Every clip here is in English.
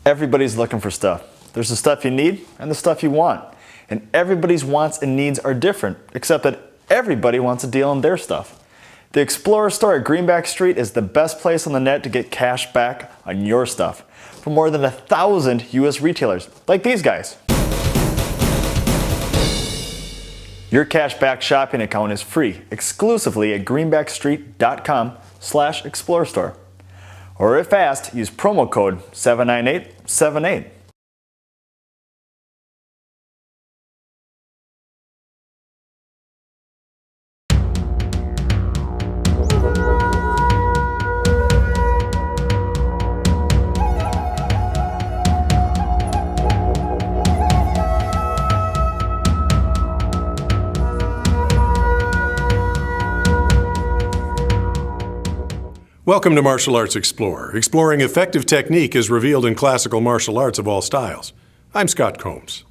Everybody's looking for stuff. There's the stuff you need and the stuff you want. And everybody's wants and needs are different, except that everybody wants a deal on their stuff. The Explorer store at Greenback Street is the best place on the net to get cash back on your stuff from more than 1,000 US retailers, like these guys. Your cashback shopping account is free exclusively at greenbackstreet.com/explorestore. Or if fast, use promo code 79878. Welcome to Martial Arts Explorer, exploring effective technique as revealed in classical martial arts of all styles. I'm Scott Combs.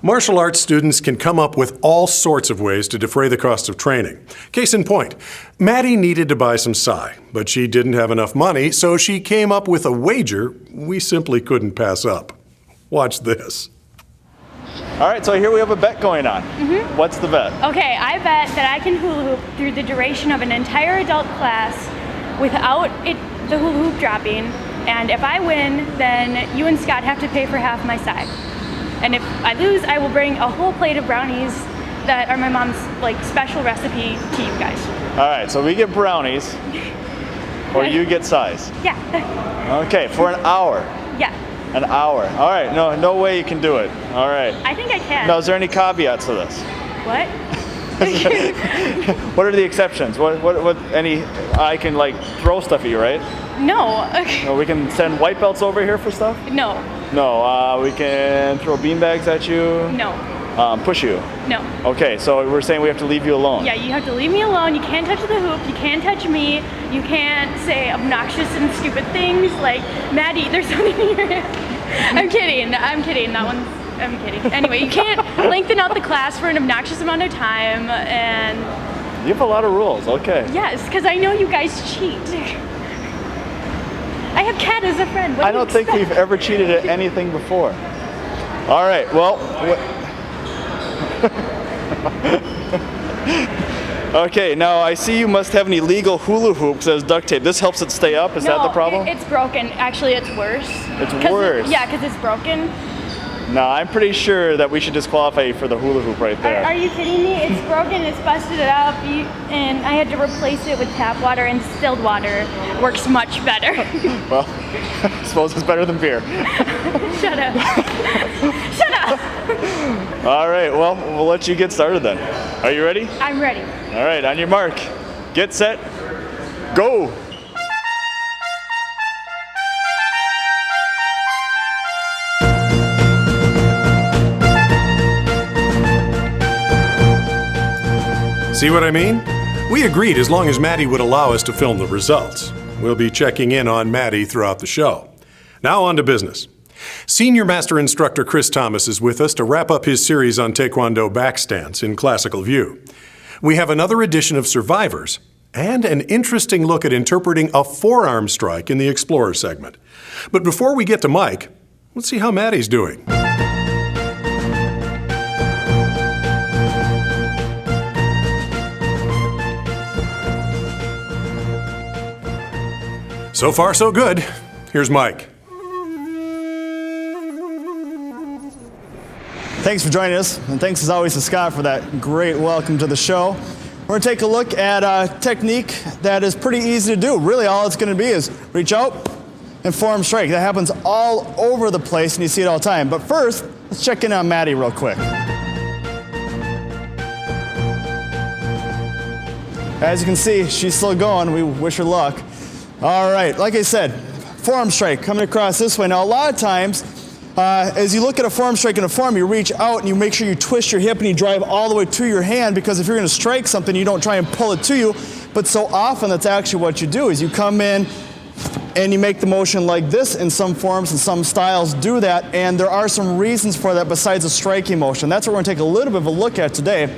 Martial arts students can come up with all sorts of ways to defray the cost of training. Case in point, Maddie needed to buy some Sai, but she didn't have enough money, so she came up with a wager we simply couldn't pass up. Watch this. All right, so here we have a bet going on. What's the bet? Okay, I bet that I can hula hoop through the duration of an entire adult class without the hula hoop dropping, and if I win, then you and Scott have to pay for half my side. And if I lose, I will bring a whole plate of brownies that are my mom's special recipe to you guys. All right, so we get brownies, or you get size. Yeah. Okay, for an hour. Yeah. An hour. All right, no way you can do it. All right. I think I can. Now, is there any caveats to this? What? What are the exceptions? I can throw stuff at you, right? No. No, we can send white belts over here for stuff? No. No, we can throw beanbags at you? No. Push you? No. Okay, so we're saying we have to leave you alone. Yeah, you have to leave me alone. You can't touch the hoop. You can't touch me. You can't say obnoxious and stupid things like, Maddie, there's something in your hand. I'm kidding. I'm kidding. I'm kidding. Anyway, you can't lengthen out the class for an obnoxious amount of time, and... You have a lot of rules, okay. Yes, because I know you guys cheat. I have Kat as a friend. What I don't think we've ever cheated at anything before. All right, well... Okay, now I see you must have an illegal hula hoop that has duct tape. This helps it stay up, is that the problem? It's broken. Actually, it's worse. It's worse? Yeah, because it's broken. No, I'm pretty sure that we should disqualify you for the hula hoop right there. Are you kidding me? It's broken, it's busted up, and I had to replace it with tap water, and distilled water works much better. Well, I suppose it's better than beer. Shut up. Shut up! All right, well, we'll let you get started then. Are you ready? I'm ready. All right, on your mark, get set, go! See what I mean? We agreed as long as Maddie would allow us to film the results. We'll be checking in on Maddie throughout the show. Now on to business. Senior Master Instructor Chris Thomas is with us to wrap up his series on Taekwondo backstance in classical view. We have another edition of Survivors and an interesting look at interpreting a forearm strike in the Explorer segment. But before we get to Mike, let's see how Maddie's doing. So far, so good. Here's Mike. Thanks for joining us, and thanks as always to Scott for that great welcome to the show. We're going to take a look at a technique that is pretty easy to do. Really, all it's going to be is reach out and forearm strike. That happens all over the place, and you see it all the time. But first, let's check in on Maddie real quick. As you can see, she's still going. We wish her luck. All right, like I said, forearm strike coming across this way. Now, a lot of times, as you look at a forearm strike in a form, you reach out and you make sure you twist your hip and you drive all the way to your hand, because if you're going to strike something, you don't try and pull it to you. But so often, that's actually what you do, is you come in and you make the motion like this. In some forms and some styles do that, and there are some reasons for that besides a striking motion. That's what we're going to take a little bit of a look at today.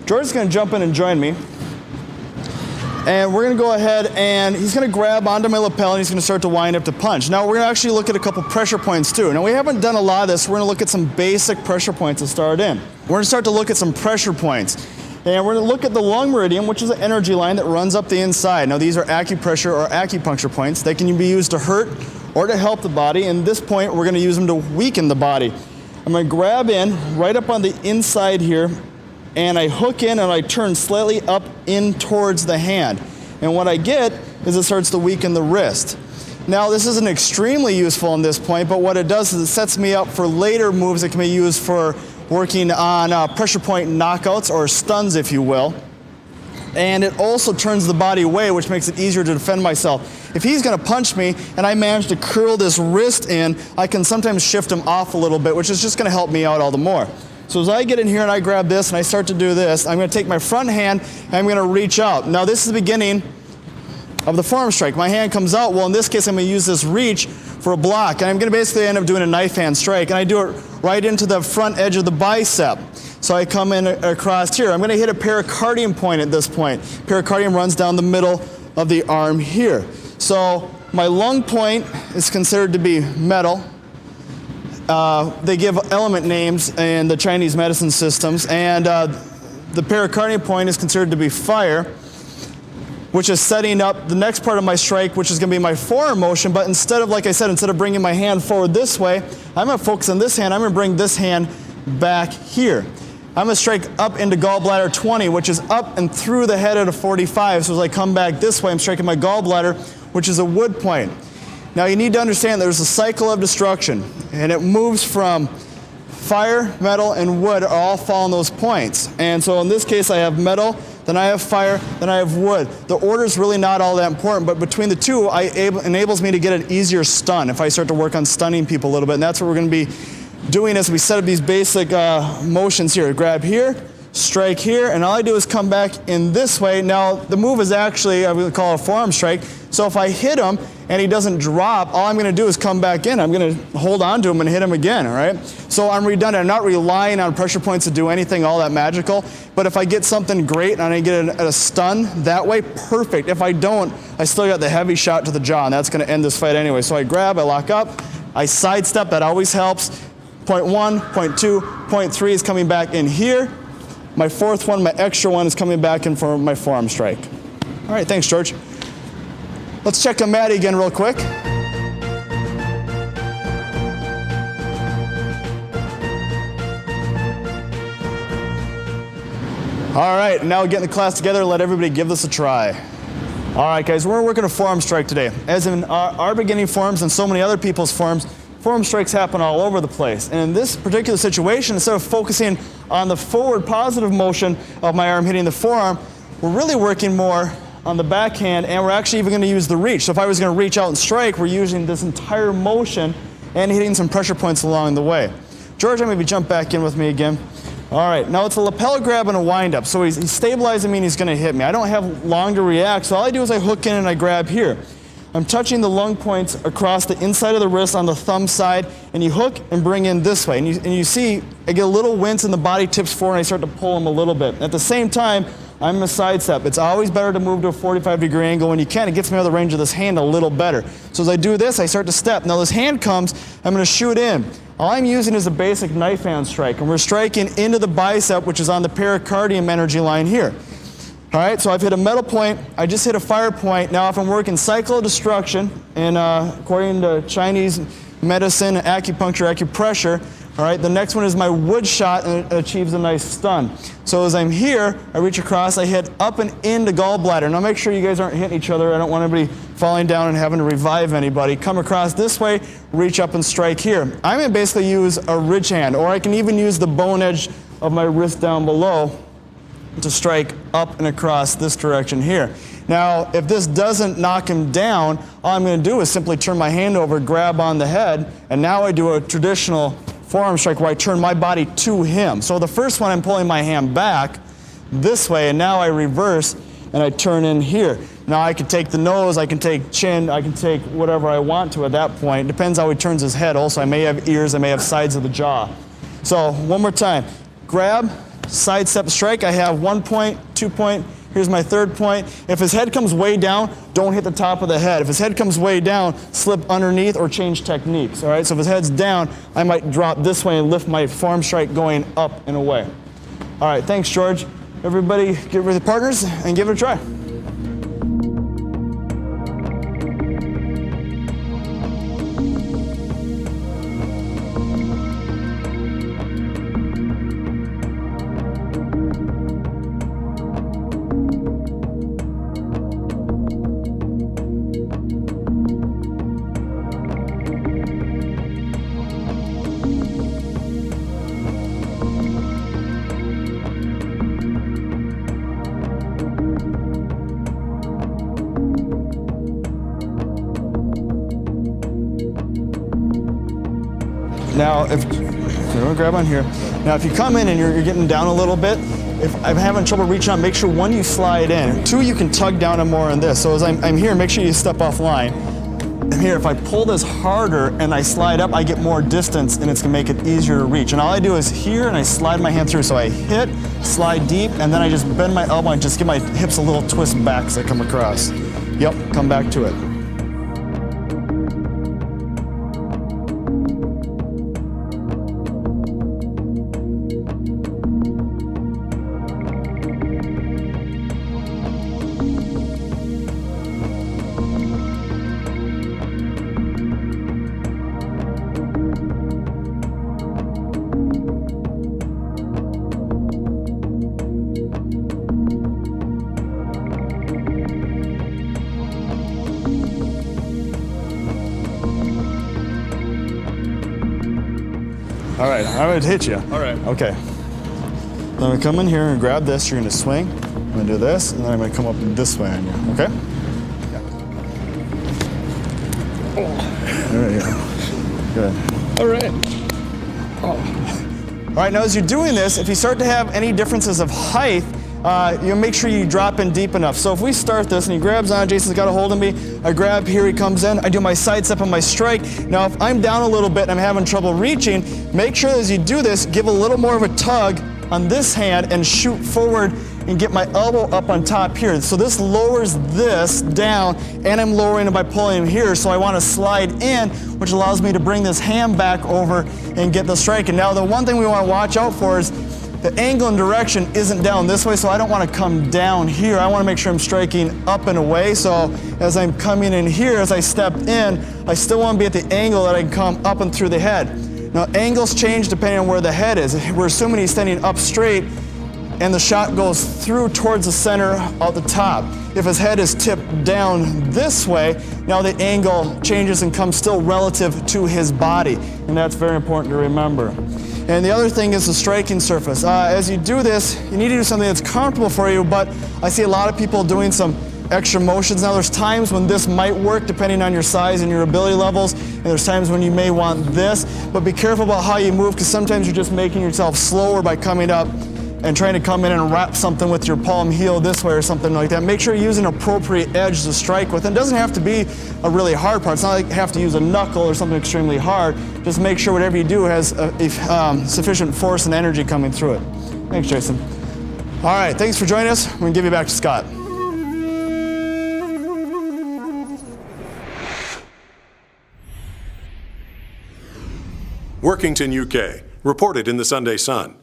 George's going to jump in and join me. And we're gonna go ahead and he's gonna grab onto my lapel and he's gonna start to wind up to punch. Now we're gonna actually look at a couple pressure points too. Now we haven't done a lot of this. We're gonna look at some basic pressure points to start in. We're gonna start to look at some pressure points. And we're gonna look at the lung meridian, which is an energy line that runs up the inside. Now these are acupressure or acupuncture points. They can be used to hurt or to help the body. And at this point, we're gonna use them to weaken the body. I'm gonna grab in right up on the inside here, and I hook in and I turn slightly up in towards the hand. And what I get is it starts to weaken the wrist. Now this isn't extremely useful in this point, but what it does is it sets me up for later moves that can be used for working on pressure point knockouts or stuns, if you will. And it also turns the body away, which makes it easier to defend myself. If he's gonna punch me and I manage to curl this wrist in, I can sometimes shift him off a little bit, which is just gonna help me out all the more. So as I get in here and I grab this and I start to do this, I'm gonna take my front hand and I'm gonna reach out. Now this is the beginning of the forearm strike. My hand comes out. Well, in this case, I'm gonna use this reach for a block. And I'm gonna basically end up doing a knife hand strike. And I do it right into the front edge of the bicep. So I come in across here. I'm gonna hit a pericardium point at this point. Pericardium runs down the middle of the arm here. So my lung point is considered to be metal. They give element names in the Chinese medicine systems, and the pericardium point is considered to be fire, which is setting up the next part of my strike, which is going to be my forearm motion. But instead of, like I said, instead of bringing my hand forward this way, I'm going to focus on this hand. I'm going to bring this hand back here. I'm going to strike up into gallbladder 20, which is up and through the head at a 45. So as I come back this way, I'm striking my gallbladder, which is a wood point. Now you need to understand there's a cycle of destruction, and it moves from fire, metal, and wood are all fall in those points. And so in this case, I have metal, then I have fire, then I have wood. The order is really not all that important, but between the two, enables me to get an easier stun if I start to work on stunning people a little bit. And that's what we're going to be doing as we set up these basic motions here. Grab here, strike here, and all I do is come back in this way. Now, the move is actually, I would call it a forearm strike. So if I hit him and he doesn't drop, all I'm going to do is come back in. I'm going to hold on to him and hit him again, all right? So I'm redundant. I'm not relying on pressure points to do anything all that magical. But if I get something great and I get a stun that way, perfect. If I don't, I still got the heavy shot to the jaw, and that's going to end this fight anyway. So I grab, I lock up, I sidestep. That always helps. Point 1, point 2, point 3 is coming back in here. My fourth one, my extra one, is coming back in for my forearm strike. All right, thanks, George. Let's check on Maddie again real quick. All right, now getting the class together, let everybody give this a try. All right, guys, we're working a forearm strike today. As in our beginning forms and so many other people's forms, forearm strikes happen all over the place. And in this particular situation, instead of focusing on the forward positive motion of my arm hitting the forearm, we're really working more on the backhand, and we're actually even going to use the reach. So if I was going to reach out and strike, we're using this entire motion and hitting some pressure points along the way. George, maybe jump back in with me again. All right, now it's a lapel grab and a wind-up. So he's stabilizing me and he's going to hit me. I don't have long to react, so all I do is I hook in and I grab here. I'm touching the lung points across the inside of the wrist on the thumb side, and you hook and bring in this way. And you see, I get a little wince and the body tips forward and I start to pull him a little bit. At the same time, I'm in a sidestep. It's always better to move to a 45-degree angle when you can. It gets me out of the range of this hand a little better. So as I do this, I start to step. Now this hand comes, I'm going to shoot in. All I'm using is a basic knife hand strike, and we're striking into the bicep, which is on the pericardium energy line here. All right, so I've hit a metal point, I just hit a fire point. Now if I'm working cycle of destruction, and according to Chinese medicine, acupuncture, acupressure, all right, the next one is my wood shot, and it achieves a nice stun. So as I'm here, I reach across, I hit up and into gallbladder. Now make sure you guys aren't hitting each other. I don't want anybody falling down and having to revive anybody. Come across this way, reach up and strike here. I'm going to basically use a ridge hand, or I can even use the bone edge of my wrist down below to strike up and across this direction here. Now, if this doesn't knock him down, all I'm going to do is simply turn my hand over, grab on the head, and now I do a traditional forearm strike where I turn my body to him. So the first one, I'm pulling my hand back this way, and now I reverse and I turn in here. Now I can take the nose, I can take chin, I can take whatever I want to at that point. It depends how he turns his head. Also, I may have ears, I may have sides of the jaw. So one more time, grab, sidestep strike. I have 1 point, 2 point, Here's my third point. If his head comes way down, don't hit the top of the head. If his head comes way down, slip underneath or change techniques, all right? So if his head's down, I might drop this way and lift my forearm strike going up and away. All right, thanks, George. Everybody get with the partners and give it a try. Now, if you don't grab on here. Now, if you come in and you're getting down a little bit, if I'm having trouble reaching out, make sure one, you slide in. Two, you can tug down and more on this. So as I'm here, make sure you step off line. And here, if I pull this harder and I slide up, I get more distance and it's gonna make it easier to reach. And all I do is here and I slide my hand through. So I hit, slide deep, and then I just bend my elbow and just give my hips a little twist back as I come across. Yep, come back to it. All right, I'm gonna hit you. All right. Okay. I'm gonna come in here and grab this. You're gonna swing. I'm gonna do this, and then I'm gonna come up this way on you. Okay? There you go. Good. All right. All right. Now, as you're doing this, if you start to have any differences of height, you make sure you drop in deep enough. So if we start this and he grabs on, Jason's got a hold of me, I grab, here he comes in, I do my side step and my strike. Now if I'm down a little bit and I'm having trouble reaching, make sure as you do this, give a little more of a tug on this hand and shoot forward and get my elbow up on top here. So this lowers this down and I'm lowering it by pulling him here. So I want to slide in, which allows me to bring this hand back over and get the strike. And now the one thing we want to watch out for is the angle and direction isn't down this way, so I don't want to come down here. I want to make sure I'm striking up and away. So as I'm coming in here, as I step in, I still want to be at the angle that I can come up and through the head. Now angles change depending on where the head is. We're assuming he's standing up straight and the shot goes through towards the center of the top. If his head is tipped down this way, now the angle changes and comes still relative to his body. And that's very important to remember. And the other thing is the striking surface. As you do this, you need to do something that's comfortable for you, but I see a lot of people doing some extra motions. Now there's times when this might work depending on your size and your ability levels, and there's times when you may want this, but be careful about how you move because sometimes you're just making yourself slower by coming up and trying to come in and wrap something with your palm heel this way or something like that. Make sure you use an appropriate edge to strike with. And it doesn't have to be a really hard part. It's not like you have to use a knuckle or something extremely hard. Just make sure whatever you do has sufficient force and energy coming through it. Thanks, Jason. All right, thanks for joining us. We're gonna give you back to Scott. Workington, UK, reported in the Sunday Sun.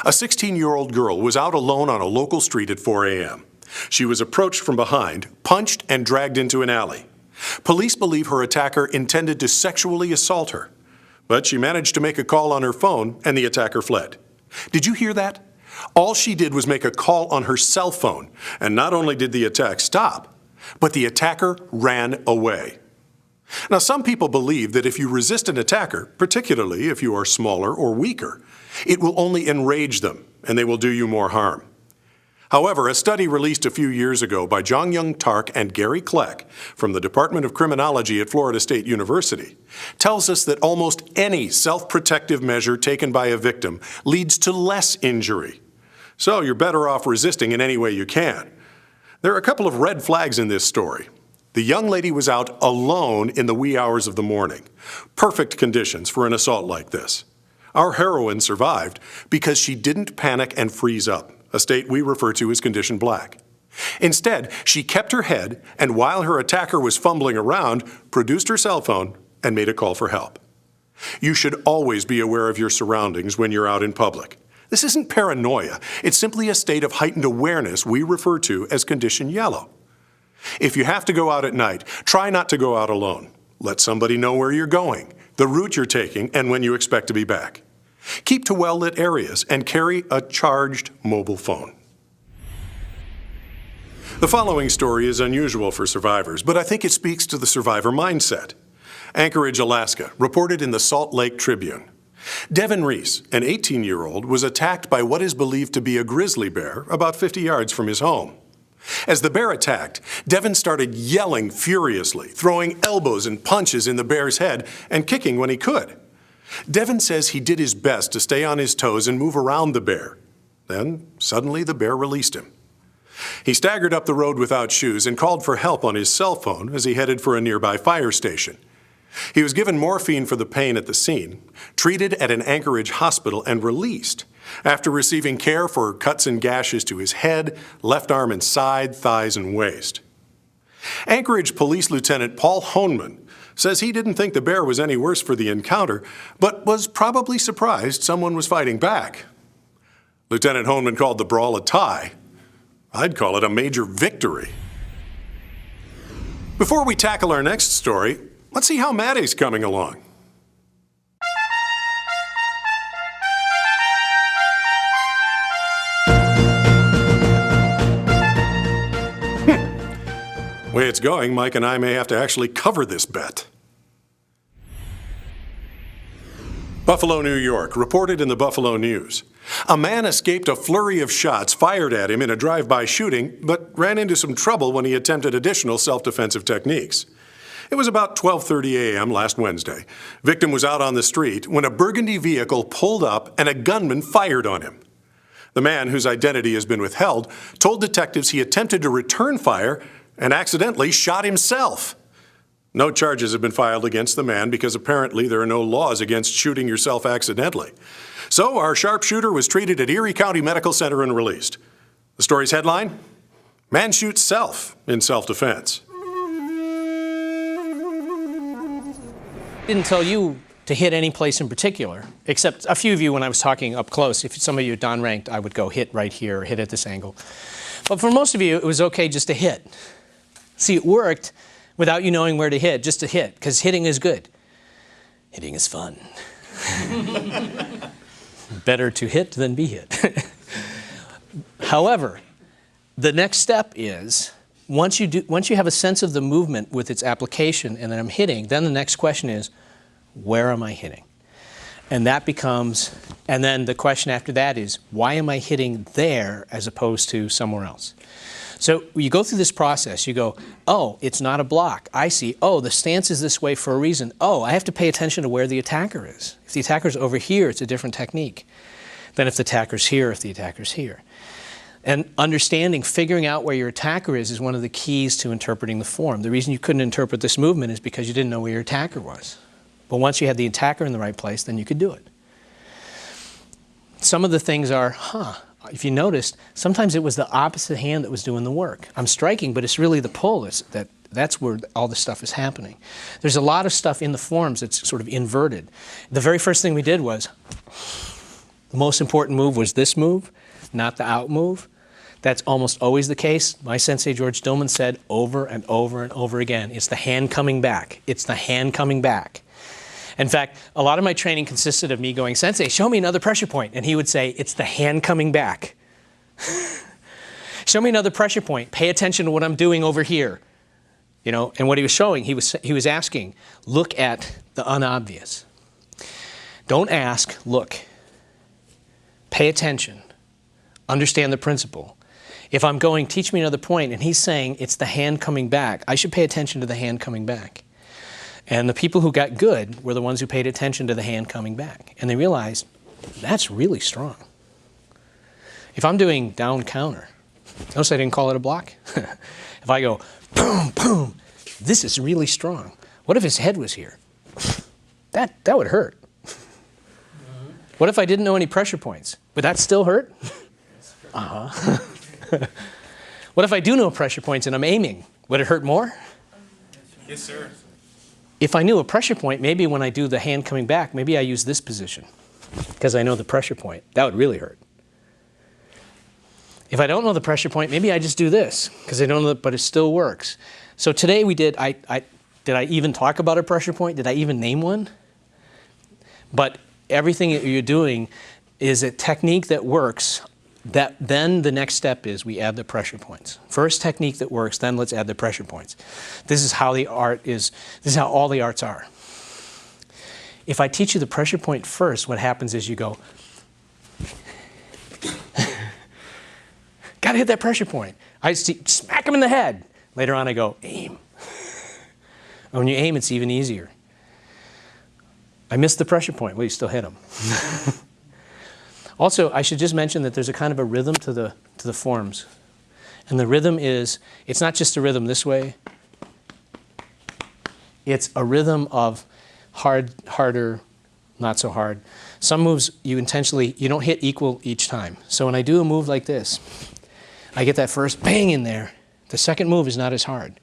A 16-year-old girl was out alone on a local street at 4 a.m. She was approached from behind, punched, and dragged into an alley. Police believe her attacker intended to sexually assault her, but she managed to make a call on her phone and the attacker fled. Did you hear that? All she did was make a call on her cell phone, and not only did the attack stop, but the attacker ran away. Now, some people believe that if you resist an attacker, particularly if you are smaller or weaker, it will only enrage them and they will do you more harm. However, a study released a few years ago by Jong-Young Tark and Gary Kleck from the Department of Criminology at Florida State University tells us that almost any self-protective measure taken by a victim leads to less injury. So you're better off resisting in any way you can. There are a couple of red flags in this story. The young lady was out alone in the wee hours of the morning. Perfect conditions for an assault like this. Our heroine survived because she didn't panic and freeze up, a state we refer to as condition black. Instead, she kept her head, and while her attacker was fumbling around, produced her cell phone and made a call for help. You should always be aware of your surroundings when you're out in public. This isn't paranoia. It's simply a state of heightened awareness we refer to as condition yellow. If you have to go out at night, try not to go out alone. Let somebody know where you're going, the route you're taking, and when you expect to be back. Keep to well-lit areas and carry a charged mobile phone. The following story is unusual for survivors, but I think it speaks to the survivor mindset. Anchorage, Alaska, reported in the Salt Lake Tribune. Devin Reese, an 18-year-old, was attacked by what is believed to be a grizzly bear about 50 yards from his home. As the bear attacked, Devin started yelling furiously, throwing elbows and punches in the bear's head and kicking when he could. Devin says he did his best to stay on his toes and move around the bear. Then, suddenly, the bear released him. He staggered up the road without shoes and called for help on his cell phone as he headed for a nearby fire station. He was given morphine for the pain at the scene, treated at an Anchorage hospital, and released after receiving care for cuts and gashes to his head, left arm and side, thighs, and waist. Anchorage Police Lieutenant Paul Honeman says he didn't think the bear was any worse for the encounter, but was probably surprised someone was fighting back. Lieutenant Honeman called the brawl a tie. I'd call it a major victory. Before we tackle our next story, let's see how Maddie's coming along. Way it's going, Mike and I may have to actually cover this bet. Buffalo, New York, reported in the Buffalo News. A man escaped a flurry of shots fired at him in a drive-by shooting, but ran into some trouble when he attempted additional self-defensive techniques. It was about 12:30 a.m. last Wednesday. Victim was out on the street when a burgundy vehicle pulled up and a gunman fired on him. The man, whose identity has been withheld, told detectives he attempted to return fire and accidentally shot himself. No charges have been filed against the man because apparently there are no laws against shooting yourself accidentally. So our sharpshooter was treated at Erie County Medical Center and released. The story's headline: Man shoots self in self-defense. Didn't tell you to hit any place in particular, except a few of you when I was talking up close. If some of you are down-ranked, I would go hit right here or hit at this angle. But for most of you, it was okay just to hit. See, it worked without you knowing where to hit, just to hit, because hitting is good. Hitting is fun. Better to hit than be hit. However, the next step is, once you have a sense of the movement with its application and then I'm hitting, then the next question is, where am I hitting? And that becomes, and then the question after that is, why am I hitting there as opposed to somewhere else? So you go through this process, you go, oh, it's not a block. I see, oh, the stance is this way for a reason. Oh, I have to pay attention to where the attacker is. If the attacker's over here, it's a different technique than if the attacker's here, if the attacker's here. And understanding, figuring out where your attacker is one of the keys to interpreting the form. The reason you couldn't interpret this movement is because you didn't know where your attacker was. But once you had the attacker in the right place, then you could do it. Some of the things are, if you noticed, sometimes it was the opposite hand that was doing the work. I'm striking, but it's really the pull that's where all the stuff is happening. There's a lot of stuff in the forms that's sort of inverted. The very first thing we did was, the most important move was this move, not the out move. That's almost always the case. My sensei, George Dillman, said over and over and over again, it's the hand coming back. It's the hand coming back. In fact, a lot of my training consisted of me going, Sensei, show me another pressure point. And he would say, it's the hand coming back. Show me another pressure point. Pay attention to what I'm doing over here. You know, and what he was showing, he was asking, look at the unobvious. Don't ask, look. Pay attention. Understand the principle. If I'm going, teach me another point, and he's saying it's the hand coming back, I should pay attention to the hand coming back. And the people who got good were the ones who paid attention to the hand coming back. And they realized, that's really strong. If I'm doing down counter, notice I didn't call it a block. If I go, boom, boom, this is really strong. What if his head was here? That would hurt. What if I didn't know any pressure points? Would that still hurt? What if I do know pressure points and I'm aiming? Would it hurt more? Yes, sir. If I knew a pressure point, maybe when I do the hand coming back, maybe I use this position because I know the pressure point. That would really hurt. If I don't know the pressure point, maybe I just do this because I don't know, but it still works. So today we did, did I even talk about a pressure point? Did I even name one? But everything that you're doing is a technique that works. Then the next step is we add the pressure points. First technique that works, then let's add the pressure points. This is how the art is, this is how all the arts are. If I teach you the pressure point first, what happens is you go, gotta hit that pressure point. I smack him in the head. Later on I go, aim. And when you aim, it's even easier. I missed the pressure point. Well, you still hit him. Also, I should just mention that there's a kind of a rhythm to the forms. And the rhythm is, it's not just a rhythm this way. It's a rhythm of hard, harder, not so hard. Some moves you don't hit equal each time. So when I do a move like this, I get that first bang in there. The second move is not as hard.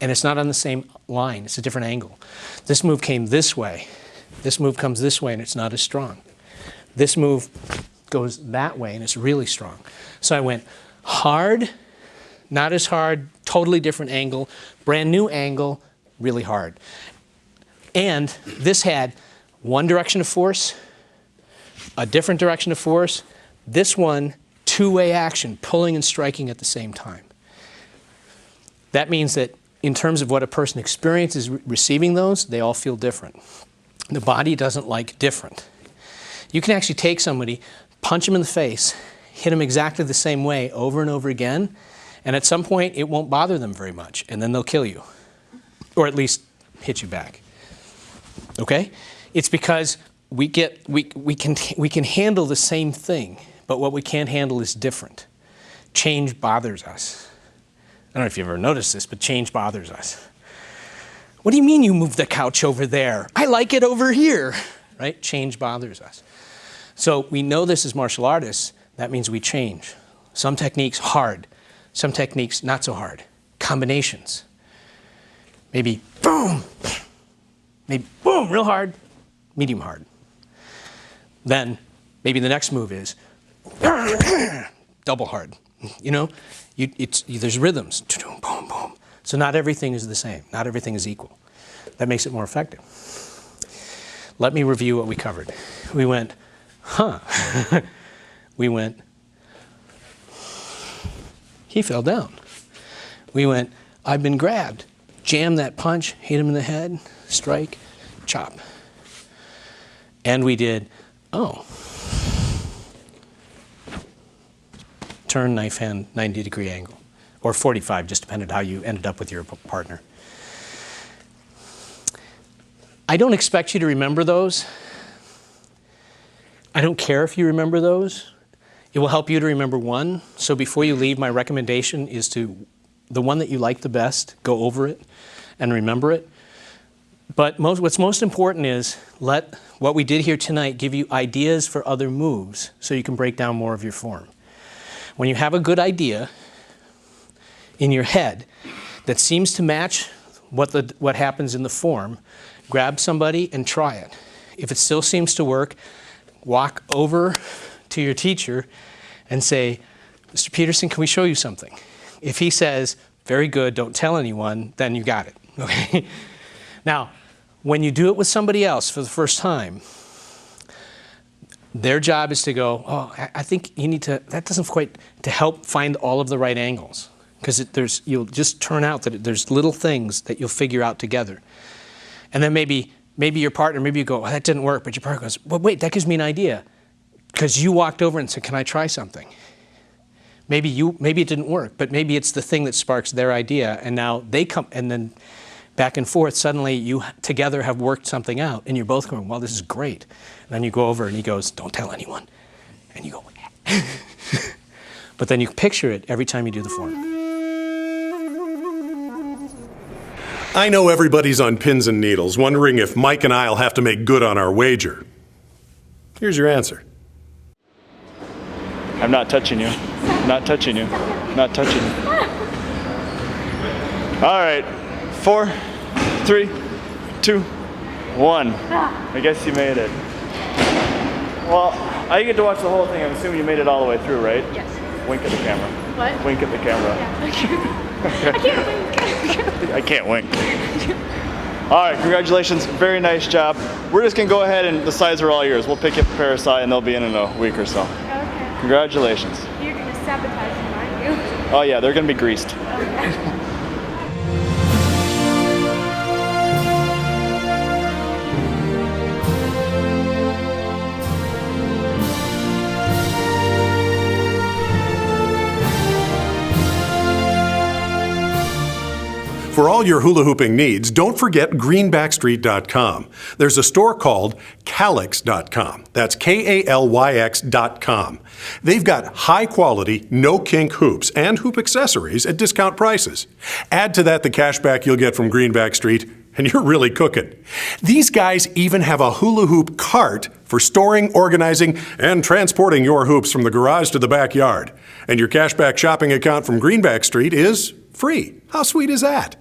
And it's not on the same line. It's a different angle. This move came this way. This move comes this way and it's not as strong. This move goes that way and it's really strong. So I went hard, not as hard, totally different angle, brand new angle, really hard. And this had one direction of force, a different direction of force, this one, two-way action, pulling and striking at the same time. That means that in terms of what a person experiences receiving those, they all feel different. The body doesn't like different. You can actually take somebody, punch them in the face, hit them exactly the same way over and over again, and at some point it won't bother them very much, and then they'll kill you, or at least hit you back. Okay? It's because we can handle the same thing, but what we can't handle is different. Change bothers us. I don't know if you've ever noticed this, but change bothers us. What do you mean you moved the couch over there? I like it over here. Right? Change bothers us. So we know this as martial artists. That means we change. Some techniques hard, some techniques not so hard. Combinations. Maybe boom, maybe boom, real hard, medium hard. Then maybe the next move is double hard. You know, there's rhythms. Boom, boom. So not everything is the same. Not everything is equal. That makes it more effective. Let me review what we covered. We went, huh. We went, he fell down. We went, I've been grabbed. Jam that punch, hit him in the head, strike, chop. And we did, oh. Turn, knife hand, 90-degree angle. Or 45, just depended how you ended up with your partner. I don't expect you to remember those. I don't care if you remember those. It will help you to remember one. So before you leave, my recommendation is to, the one that you like the best, go over it and remember it. But what's most important is let what we did here tonight give you ideas for other moves so you can break down more of your form. When you have a good idea in your head that seems to match what happens in the form, grab somebody and try it. If it still seems to work, walk over to your teacher and say, Mr. Peterson, can we show you something? If he says, very good, don't tell anyone, then you got it. Okay? Now, when you do it with somebody else for the first time, their job is to go, oh, I think you need to, that doesn't quite, to help find all of the right angles. Because you'll just turn out that there's little things that you'll figure out together. And then maybe your partner, maybe you go, oh, that didn't work, but your partner goes, well, wait, that gives me an idea. Because you walked over and said, can I try something? Maybe it didn't work, but maybe it's the thing that sparks their idea, and now they come, and then back and forth, suddenly you together have worked something out, and you're both going, well, this is great. And then you go over and he goes, don't tell anyone. And you go, but then you picture it every time you do the form. I know everybody's on pins and needles, wondering if Mike and I'll have to make good on our wager. Here's your answer. I'm not touching you. Not touching you. Not touching you. All right. 4, 3, 2, 1. I guess you made it. Well, I get to watch the whole thing. I'm assuming you made it all the way through, right? Yes. Wink at the camera. What? Wink at the camera. Yeah. I can't wink. I can't wink. All right, congratulations. Very nice job. We're just going to go ahead and the sides are all yours. We'll pick up a pair of sides and they'll be in a week or so. Okay. Congratulations. You're going to sabotage them, aren't you? Oh, yeah, they're going to be greased. Okay. For all your hula hooping needs, don't forget greenbackstreet.com. There's a store called Calyx.com. That's K-A-L-Y-X.com. They've got high-quality, no-kink hoops and hoop accessories at discount prices. Add to that the cash back you'll get from Greenback Street, and you're really cooking. These guys even have a hula hoop cart for storing, organizing, and transporting your hoops from the garage to the backyard. And your cashback shopping account from Greenback Street is free. How sweet is that?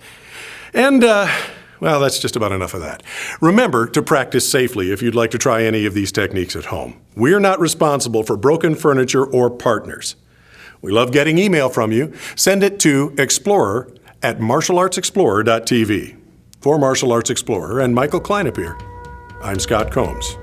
And, well, that's just about enough of that. Remember to practice safely if you'd like to try any of these techniques at home. We're not responsible for broken furniture or partners. We love getting email from you. Send it to explorer@martialartsexplorer.tv. For Martial Arts Explorer and Michael Kleinepier, I'm Scott Combs.